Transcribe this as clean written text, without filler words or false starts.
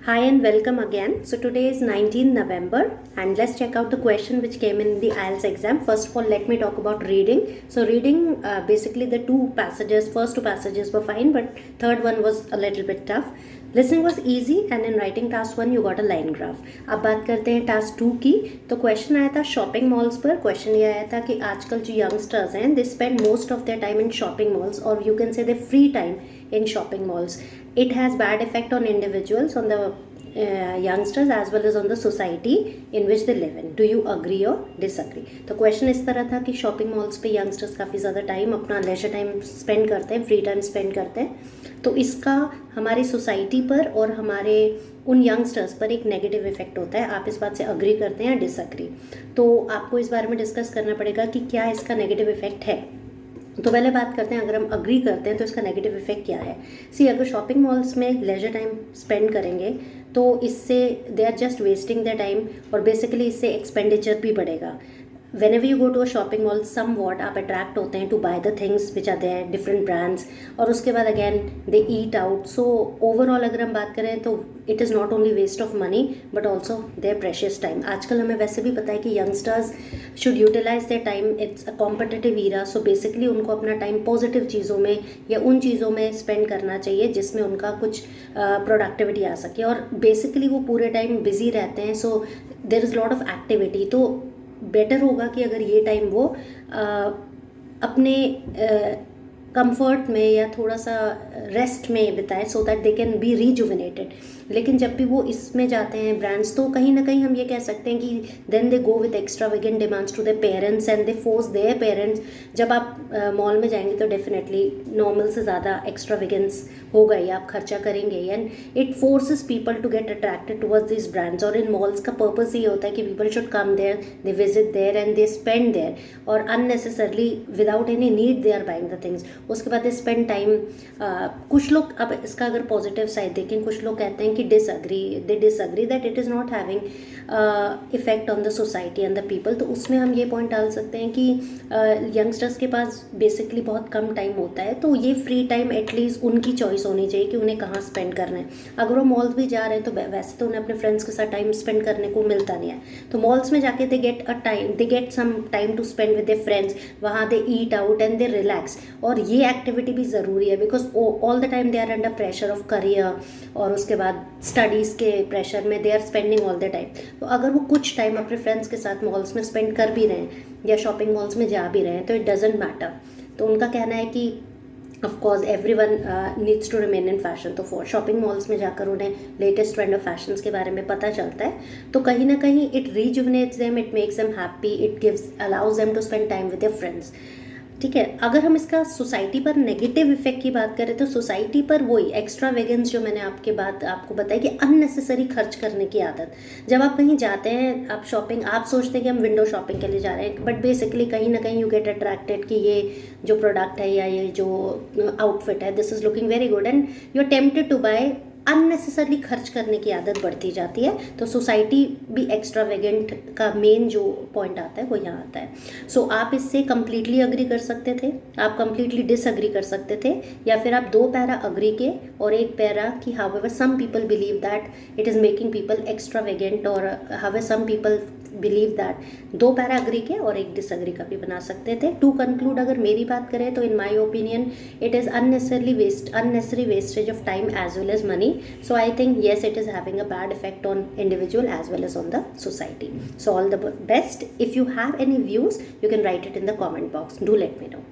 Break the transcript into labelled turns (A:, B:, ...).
A: Hi and welcome again. So today is 19th November and let's check out the question which came in the IELTS exam. First of all, let me talk about reading. So reading, basically the first two passages were fine, but third one was a little bit tough. Listening was easy and in writing task 1 you got a line graph. अब बात करते हैं task 2 की. तो question आया था shopping malls पर. Question ये आया था कि आजकल जो यंगस्टर्स हैं they spend most of their time in shopping malls और you can say they free time in shopping malls. It has bad effect on individuals, on the youngsters as well as on the society in which they live in. Do you agree or disagree? तो question इस तरह था कि shopping malls पे youngsters काफ़ी ज़्यादा time अपना laser time spend करते हैं, फ्री टाइम स्पेंड करते हैं. तो इसका हमारी सोसाइटी पर और हमारे उन यंगस्टर्स पर एक नेगेटिव इफेक्ट होता है. आप इस बात से अग्री करते हैं या डिसअग्री? तो आपको इस बारे में डिस्कस करना पड़ेगा कि क्या इसका नेगेटिव इफेक्ट है. तो पहले बात करते हैं, अगर हम अग्री करते हैं तो इसका नेगेटिव इफेक्ट क्या है. अगर शॉपिंग मॉल्स में लेजर टाइम स्पेंड करेंगे तो इससे they are just wasting the time और बेसिकली इससे एक्सपेंडिचर भी बढ़ेगा. whenever you go to a shopping mall somewhat आप अट्रैक्ट होते हैं to buy the things which are there, different brands, और उसके बाद again they eat out. So overall अगर हम बात करें तो it is not only waste of money but also their precious time. आजकल हमें वैसे भी पता है कि youngsters should utilize their time. It's a competitive era, so basically उनको अपना टाइम पॉजिटिव चीज़ों में या उन चीज़ों में स्पेंड करना चाहिए जिसमें उनका कुछ प्रोडक्टिविटी आ सके. और बेसिकली वो पूरे टाइम बिजी रहते हैं, so there is lot of activity. तो बेटर होगा कि अगर ये टाइम वो अपने कंफर्ट में या थोड़ा सा रेस्ट में बिताए so that they can be rejuvenated. लेकिन जब भी वो इसमें जाते हैं ब्रांड्स, तो कहीं ना कहीं हम ये कह सकते हैं कि then they go with extravagant demands to their parents and they force their parents. जब आप मॉल में जाएंगे तो डेफिनेटली नॉर्मल से ज़्यादा एक्स्ट्रावेगेंस होगा ही, आप खर्चा करेंगे and it forces people to get attracted towards this brands. और इन मॉल्स का पर्पस ये होता है कि people should come there, they visit there and they spend there, और unnecessarily without any need they are buying the things. उसके बाद दे स्पेंड टाइम. कुछ लोग, अब इसका अगर पॉजिटिव साइड देखें, कुछ लोग कहते हैं कि they disagree that it is not having effect on the society and the people. तो उसमें हम ये पॉइंट डाल सकते हैं कि यंगस्टर्स के पास बेसिकली बहुत कम टाइम होता है, तो ये फ्री टाइम एटलीस्ट उनकी चॉइस होनी चाहिए कि उन्हें कहाँ स्पेंड करना है. अगर वो मॉल्स भी जा रहे हैं तो वैसे तो उन्हें अपने फ्रेंड्स के साथ टाइम स्पेंड करने को मिलता नहीं है, तो मॉल्स में जाके they get some time to spend with their friends. वहाँ they eat out and they relax. और ये एक्टिविटी भी ज़रूरी है because all the time they are under pressure of career और उसके बाद स्टडीज़ के प्रेशर में they are spending all the time. तो अगर वो कुछ टाइम अपने फ्रेंड्स के साथ मॉल्स में स्पेंड कर भी रहे हैं या शॉपिंग मॉल्स में जा भी रहे हैं तो इट डजेंट मैटर. तो उनका कहना है कि of course everyone needs to remain in fashion. तो फॉर शॉपिंग मॉल्स में जाकर उन्हें लेटेस्ट ट्रेंड ऑफ फैशंस के बारे में पता चलता है. तो कहीं ना कहीं it rejuvenates them, it makes them happy, it gives allows them to spend time with their friends. ठीक है. अगर हम इसका सोसाइटी पर नेगेटिव इफेक्ट की बात करें तो सोसाइटी पर वही एक्स्ट्रा वेगन्स जो मैंने आपको बताया कि अननेसेसरी खर्च करने की आदत. जब आप कहीं जाते हैं, आप शॉपिंग, आप सोचते हैं कि हम विंडो शॉपिंग के लिए जा रहे हैं, बट बेसिकली कहीं ना कहीं यू गेट अट्रैक्टेड कि ये जो प्रोडक्ट है या ये जो आउटफिट है, this is looking very good and you are tempted to buy. Unnecessarily खर्च करने की आदत बढ़ती जाती है. तो सोसाइटी भी एक्स्ट्रावेगेंट का मेन जो पॉइंट आता है वो यहाँ आता है. सो आप इससे कम्प्लीटली अग्री कर सकते थे, आप कम्प्लीटली डिसअग्री कर सकते थे, या फिर आप 2 पैरा अग्री के और 1 पैरा कि however some people believe that it is making people extravagant, और however some people believe that. 2 para agree के और 1 डिसअग्री का भी बना सकते थे. टू कंक्लूड, अगर मेरी बात करें तो in my opinion it is unnecessary wastage of time as well as money. So I think yes, it is having a bad effect on individual as well as on the society. So all the best. If you have any views, you can write it in the comment box. Do let me know.